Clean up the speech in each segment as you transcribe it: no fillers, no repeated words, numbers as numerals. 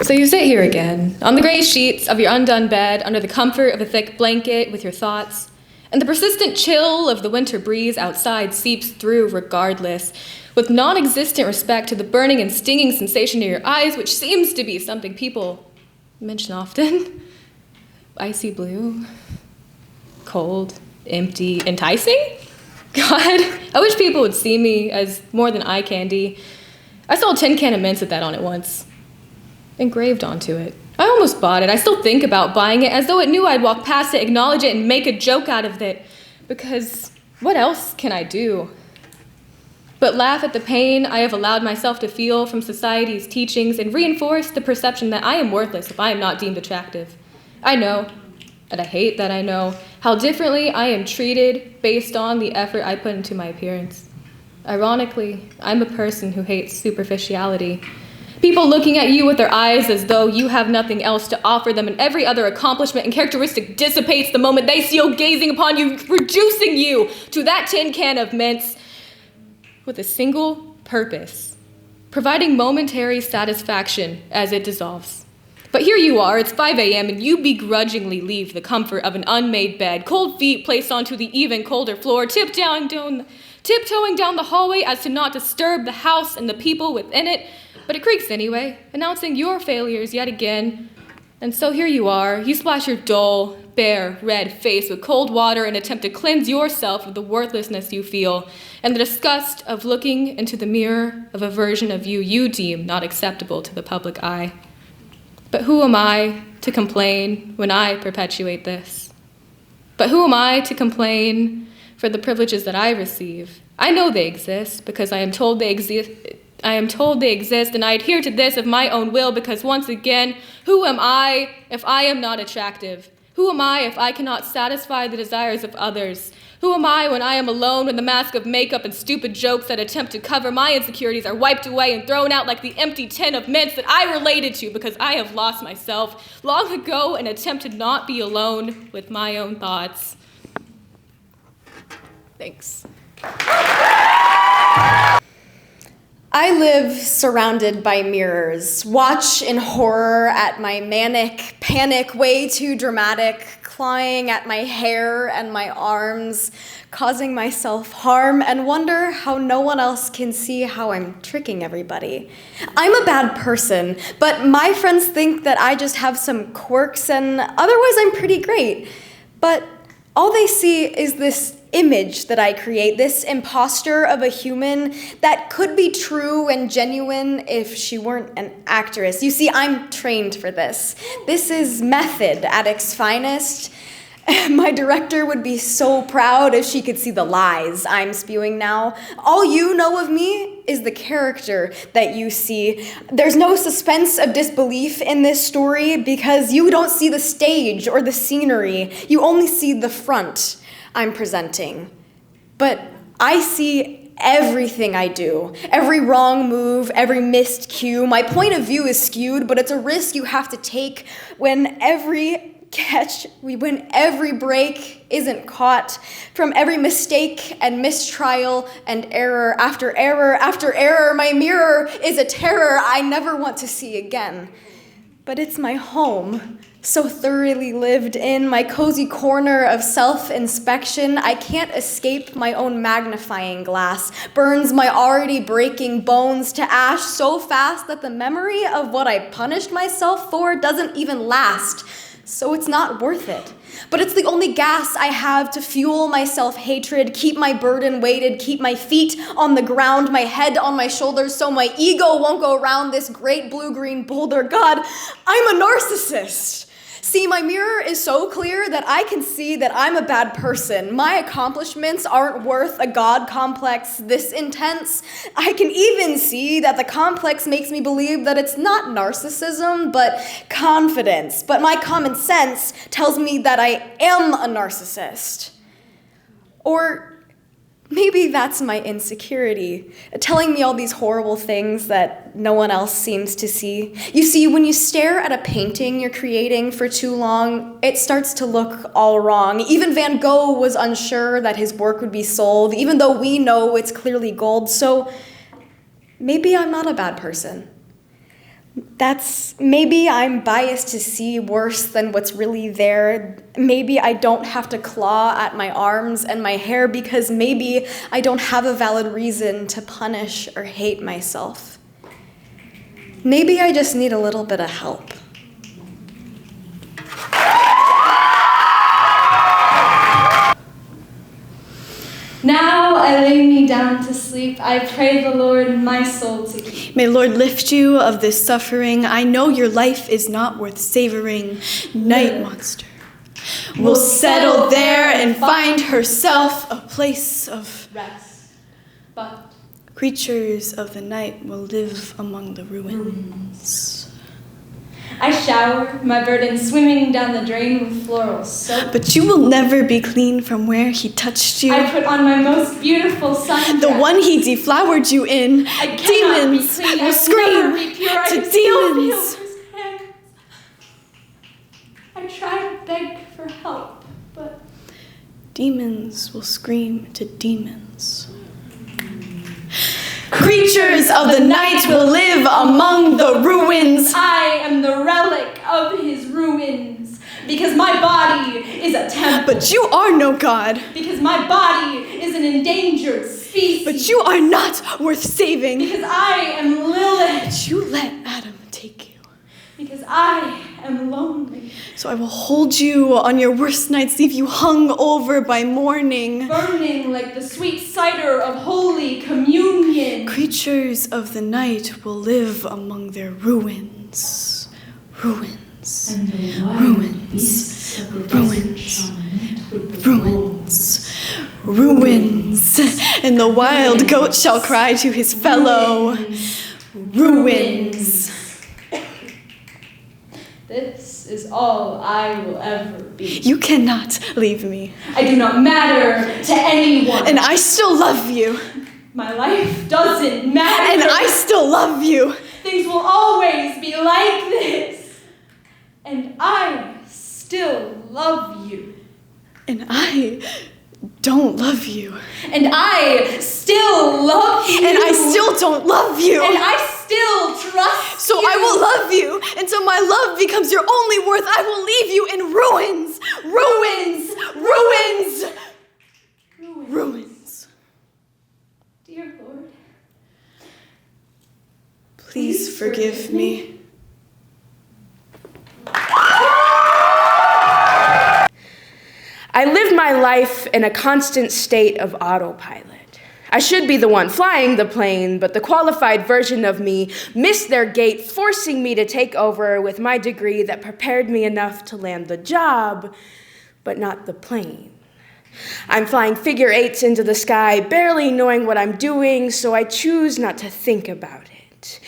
So you sit here again, on the gray sheets of your undone bed, under the comfort of a thick blanket with your thoughts, and the persistent chill of the winter breeze outside seeps through regardless, with non-existent respect to the burning and stinging sensation in your eyes, which seems to be something people mention often. Icy blue, cold, empty, enticing? God, I wish people would see me as more than eye candy. I saw a tin can of mints with that on it once, engraved onto it. I almost bought it. I still think about buying it as though it knew I'd walk past it, acknowledge it, and make a joke out of it. Because what else can I do? But laugh at the pain I have allowed myself to feel from society's teachings and reinforce the perception that I am worthless if I am not deemed attractive. I know, and I hate that I know, how differently I am treated based on the effort I put into my appearance. Ironically, I'm a person who hates superficiality. People looking at you with their eyes as though you have nothing else to offer them, and every other accomplishment and characteristic dissipates the moment they see you gazing upon you, reducing you to that tin can of mints with a single purpose, providing momentary satisfaction as it dissolves. But here you are, it's 5 a.m., and you begrudgingly leave the comfort of an unmade bed, cold feet placed onto the even colder floor, tiptoeing down the hallway as to not disturb the house and the people within it. But it creaks anyway, announcing your failures yet again. And so here you are, you splash your dull, bare, red face with cold water and attempt to cleanse yourself of the worthlessness you feel and the disgust of looking into the mirror of a version of you you deem not acceptable to the public eye. But who am I to complain when I perpetuate this? But who am I to complain for the privileges that I receive? I know they exist because I am told they exist, and I adhere to this of my own will because, once again, who am I if I am not attractive? Who am I if I cannot satisfy the desires of others? Who am I when I am alone, when the mask of makeup and stupid jokes that attempt to cover my insecurities are wiped away and thrown out like the empty tin of mints that I related to because I have lost myself long ago and attempt to not be alone with my own thoughts? Thanks. I live surrounded by mirrors, watch in horror at my manic panic, way too dramatic, clawing at my hair and my arms, causing myself harm, and wonder how no one else can see how I'm tricking everybody. I'm a bad person, but my friends think that I just have some quirks, and otherwise I'm pretty great. But all they see is this image that I create, this imposter of a human that could be true and genuine if she weren't an actress. You see, I'm trained for this. This is method at its finest. My director would be so proud if she could see the lies I'm spewing now. All you know of me is the character that you see. There's no suspense of disbelief in this story because you don't see the stage or the scenery. You only see the front I'm presenting. But I see everything I do, every wrong move, every missed cue. My point of view is skewed, but it's a risk you have to take when every break isn't caught, from every mistake and mistrial and error after error after error. My mirror is a terror I never want to see again. But it's my home, so thoroughly lived in, my cozy corner of self-inspection. I can't escape my own magnifying glass, burns my already breaking bones to ash so fast that the memory of what I punished myself for doesn't even last. So it's not worth it. But it's the only gas I have to fuel my self-hatred, keep my burden weighted, keep my feet on the ground, my head on my shoulders, so my ego won't go around this great blue-green boulder. God, I'm a narcissist. See, my mirror is so clear that I can see that I'm a bad person. My accomplishments aren't worth a God complex this intense. I can even see that the complex makes me believe that it's not narcissism, but confidence. But my common sense tells me that I am a narcissist. Or maybe that's my insecurity, telling me all these horrible things that no one else seems to see. You see, when you stare at a painting you're creating for too long, it starts to look all wrong. Even Van Gogh was unsure that his work would be sold, even though we know it's clearly gold. So maybe I'm not a bad person. Maybe I'm biased to see worse than what's really there. Maybe I don't have to claw at my arms and my hair because maybe I don't have a valid reason to punish or hate myself. Maybe I just need a little bit of help. Now I lay me down to sleep. I pray the Lord my soul to keep. May Lord lift you of this suffering. I know your life is not worth savoring. Night monster will settle there and find herself a place of Rest. But creatures of the night will live among the ruins. I shower my burden swimming down the drain with floral soap. But you will never be clean from where he touched you. I put on my most beautiful sundress. The one he deflowered you in. I cannot Demons be clean. will I scream will never be pure. I to can still demons. feel his hands. I try to beg for help, but Demons will scream to demons. Creatures of the night will live among the ruins. I am the relic of his ruins. Because my body is a temple. But you are no god. Because my body is an endangered species. But you are not worth saving. Because I am Lilith. But you let Adam take you. Because I am lonely. So I will hold you on your worst nights, leave you hung over by morning. Burning like the sweet cider of Holy Communion. Creatures of the night will live among their ruins. Ruins. Ruins. Ruins. Ruins. Ruins. And the wild goat shall cry to his fellow. Ruins. This is all I will ever be. You cannot leave me. I do not matter to anyone. And I still love you. My life doesn't matter. And I still love you. Things will always be like this. And I still love you. And I don't love you. And I still love you. And I still don't love you. And I still trust So you. I will love you until my love becomes your only worth. I will leave you in ruins. Ruins. Ruins. Ruins. Dear Lord, Please forgive me. I live my life in a constant state of autopilot. I should be the one flying the plane, but the qualified version of me missed their gate, forcing me to take over with my degree that prepared me enough to land the job, but not the plane. I'm flying figure eights into the sky, barely knowing what I'm doing, so I choose not to think about it.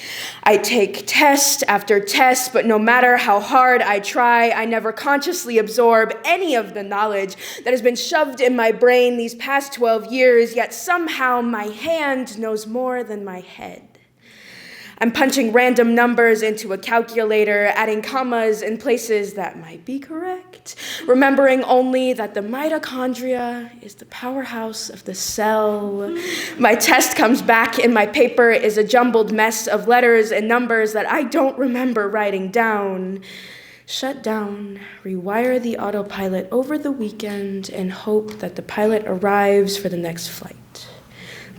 I take test after test, but no matter how hard I try, I never consciously absorb any of the knowledge that has been shoved in my brain these past 12 years, yet somehow my hand knows more than my head. I'm punching random numbers into a calculator, adding commas in places that might be correct, remembering only that the mitochondria is the powerhouse of the cell. My test comes back and my paper is a jumbled mess of letters and numbers that I don't remember writing down. Shut down, rewire the autopilot over the weekend, and hope that the pilot arrives for the next flight.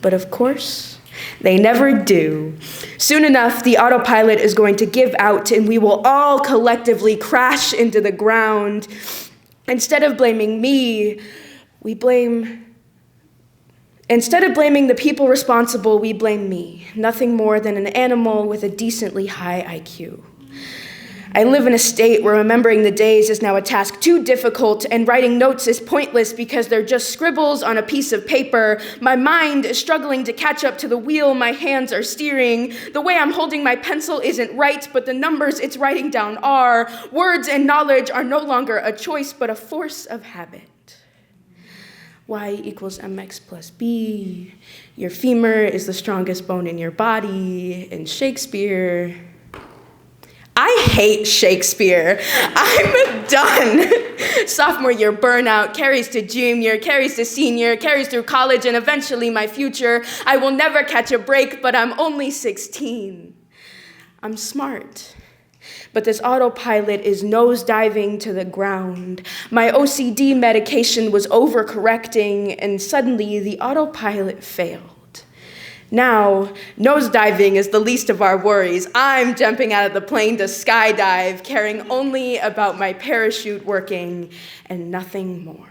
But of course, they never do. Soon enough, the autopilot is going to give out and we will all collectively crash into the ground. Instead of blaming me, Instead of blaming the people responsible, we blame me. Nothing more than an animal with a decently high IQ. I live in a state where remembering the days is now a task too difficult and writing notes is pointless because they're just scribbles on a piece of paper. My mind is struggling to catch up to the wheel my hands are steering. The way I'm holding my pencil isn't right, but the numbers it's writing down are. Words and knowledge are no longer a choice, but a force of habit. Y equals mx plus b. Your femur is the strongest bone in your body. In Shakespeare, I hate Shakespeare. I'm done. Sophomore year burnout carries to junior, carries to senior, carries through college, and eventually my future. I will never catch a break, but I'm only 16. I'm smart. But this autopilot is nosediving to the ground. My OCD medication was overcorrecting, and suddenly the autopilot failed. Now, nosediving is the least of our worries. I'm jumping out of the plane to skydive, caring only about my parachute working and nothing more.